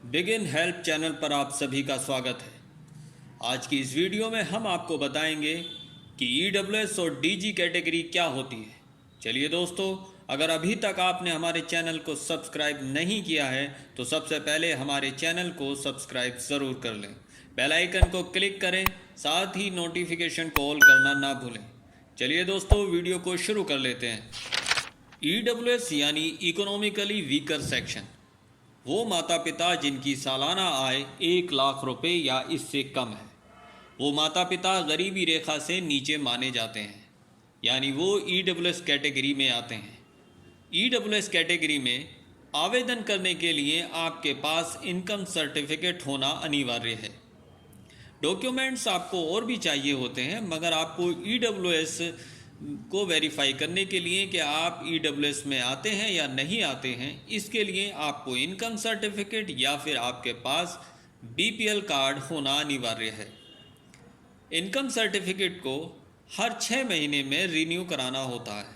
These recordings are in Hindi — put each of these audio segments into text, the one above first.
बिगिन हेल्प चैनल पर आप सभी का स्वागत है। आज की इस वीडियो में हम आपको बताएंगे कि ईडब्ल्यूएस और डीजी कैटेगरी क्या होती है। चलिए दोस्तों, अगर अभी तक आपने हमारे चैनल को सब्सक्राइब नहीं किया है तो सबसे पहले हमारे चैनल को सब्सक्राइब ज़रूर कर लें, बेल आइकन को क्लिक करें, साथ ही नोटिफिकेशन को ऑल करना ना भूलें। चलिए दोस्तों, वीडियो को शुरू कर लेते हैं। ईडब्ल्यूएस यानी इकोनॉमिकली वीकर सेक्शन, वो माता पिता जिनकी सालाना आय 1 लाख रुपए या इससे कम है, वो माता पिता गरीबी रेखा से नीचे माने जाते हैं, यानी वो ईडब्ल्यूएस कैटेगरी में आते हैं। ईडब्ल्यूएस कैटेगरी में आवेदन करने के लिए आपके पास इनकम सर्टिफिकेट होना अनिवार्य है। डॉक्यूमेंट्स आपको और भी चाहिए होते हैं, मगर आपको ईडब्ल्यूएस को वेरीफाई करने के लिए कि आप ईडब्ल्यूएस में आते हैं या नहीं आते हैं, इसके लिए आपको इनकम सर्टिफिकेट या फिर आपके पास बीपीएल कार्ड होना अनिवार्य है। इनकम सर्टिफिकेट को हर 6 महीने में रिन्यू कराना होता है,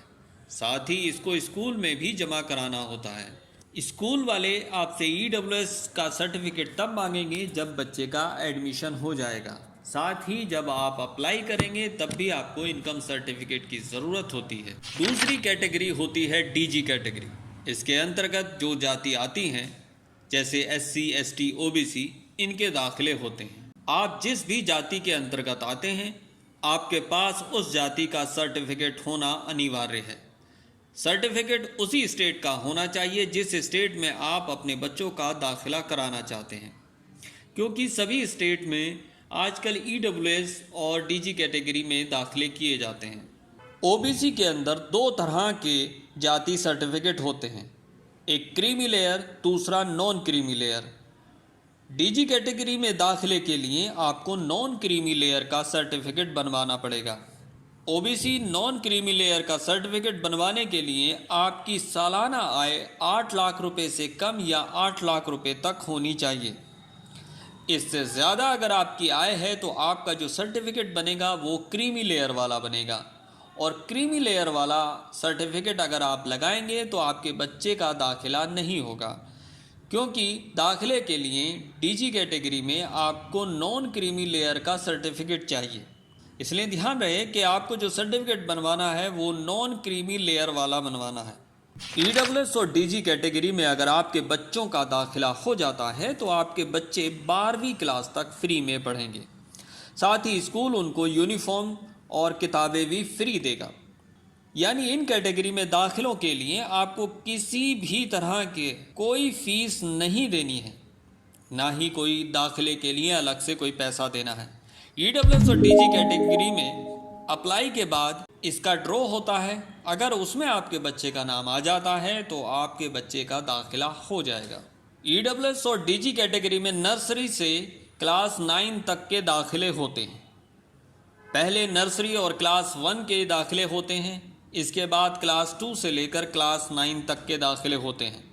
साथ ही इसको स्कूल में भी जमा कराना होता है। स्कूल वाले आपसे ईडब्ल्यूएस का सर्टिफिकेट तब मांगेंगे जब बच्चे का एडमिशन हो जाएगा, साथ ही जब आप अप्लाई करेंगे तब भी आपको इनकम सर्टिफिकेट की ज़रूरत होती है। दूसरी कैटेगरी होती है डीजी कैटेगरी। इसके अंतर्गत जो जाति आती हैं, जैसे एससी, एसटी, ओबीसी, इनके दाखिले होते हैं। आप जिस भी जाति के अंतर्गत आते हैं, आपके पास उस जाति का सर्टिफिकेट होना अनिवार्य है। सर्टिफिकेट उसी स्टेट का होना चाहिए जिस स्टेट में आप अपने बच्चों का दाखिला कराना चाहते हैं, क्योंकि सभी स्टेट में आजकल ईडब्ल्यूएस और डीजी कैटेगरी में दाखिले किए जाते हैं। ओबीसी के अंदर 2 तरह के जाति सर्टिफिकेट होते हैं, एक क्रीमी लेयर, दूसरा non creamy layer. DG category में दाखिले के लिए आपको नॉन क्रीमी लेयर का सर्टिफिकेट बनवाना पड़ेगा। ओबीसी नॉन क्रीमी लेयर का सर्टिफिकेट बनवाने के लिए आपकी सालाना आय 8 लाख रुपए से कम या 8 लाख रुपए तक होनी चाहिए। इससे ज़्यादा अगर आपकी आय है तो आपका जो सर्टिफिकेट बनेगा वो क्रीमी लेयर वाला बनेगा, और क्रीमी लेयर वाला सर्टिफिकेट अगर आप लगाएंगे तो आपके बच्चे का दाखिला नहीं होगा, क्योंकि दाखिले के लिए डीजी कैटेगरी में आपको नॉन क्रीमी लेयर का सर्टिफिकेट चाहिए। इसलिए ध्यान रहे कि आपको जो सर्टिफिकेट बनवाना है वो नॉन क्रीमी लेयर वाला बनवाना है। ईडब्ल्यूएस और डीजी कैटेगरी में अगर आपके बच्चों का दाखिला हो जाता है तो आपके बच्चे 12वीं क्लास तक फ्री में पढ़ेंगे, साथ ही स्कूल उनको यूनिफॉर्म और किताबें भी फ्री देगा। यानी इन कैटेगरी में दाखिलों के लिए आपको किसी भी तरह के कोई फीस नहीं देनी है, ना ही कोई दाखिले के लिए अलग से कोई पैसा देना है। ईडब्ल्यूएस और डीजी कैटेगरी में अप्लाई के बाद इसका ड्रॉ होता है। अगर उसमें आपके बच्चे का नाम आ जाता है तो आपके बच्चे का दाखिला हो जाएगा। ईडब्ल्यूएस और डीजी कैटेगरी में नर्सरी से क्लास 9 तक के दाखिले होते हैं। पहले नर्सरी और क्लास 1 के दाखिले होते हैं, इसके बाद क्लास 2 से लेकर क्लास 9 तक के दाखिले होते हैं।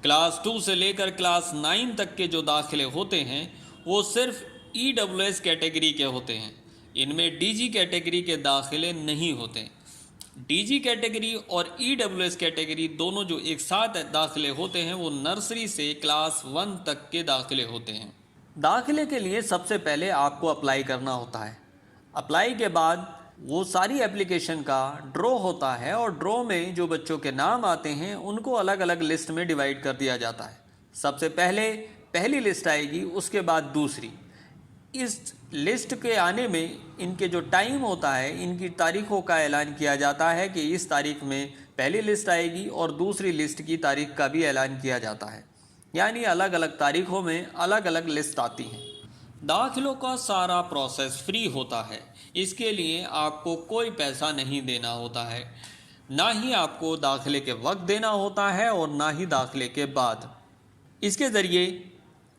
क्लास 2 से लेकर क्लास 9 तक के जो दाखिले होते हैं वो सिर्फ ईडब्ल्यूएस कैटेगरी के होते हैं, इनमें डीजी कैटेगरी के दाखिले नहीं होते। डीजी कैटेगरी और ईडब्ल्यूएस कैटेगरी दोनों जो एक साथ दाखिले होते हैं वो नर्सरी से क्लास 1 तक के दाखिले होते हैं। दाखिले के लिए सबसे पहले आपको अप्लाई करना होता है। अप्लाई के बाद वो सारी एप्लीकेशन का ड्रॉ होता है, और ड्रॉ में जो बच्चों के नाम आते हैं उनको अलग अलग लिस्ट में डिवाइड कर दिया जाता है। सबसे पहले पहली लिस्ट आएगी, उसके बाद दूसरी। इस लिस्ट के आने में इनके जो टाइम होता है, इनकी तारीखों का ऐलान किया जाता है कि इस तारीख में पहली लिस्ट आएगी और दूसरी लिस्ट की तारीख का भी ऐलान किया जाता है। यानी अलग अलग तारीखों में अलग अलग लिस्ट आती हैं। दाखिलों का सारा प्रोसेस फ्री होता है, इसके लिए आपको कोई पैसा नहीं देना होता है, ना ही आपको दाखिले के वक्त देना होता है और ना ही दाखिले के बाद। इसके ज़रिए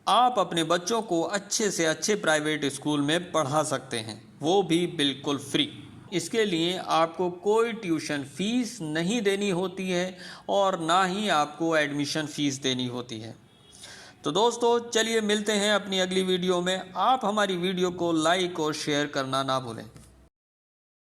आप अपने बच्चों को अच्छे से अच्छे प्राइवेट स्कूल में पढ़ा सकते हैं, वो भी बिल्कुल फ्री। इसके लिए आपको कोई ट्यूशन फ़ीस नहीं देनी होती है और ना ही आपको एडमिशन फ़ीस देनी होती है। तो दोस्तों, चलिए मिलते हैं अपनी अगली वीडियो में। आप हमारी वीडियो को लाइक और शेयर करना ना भूलें।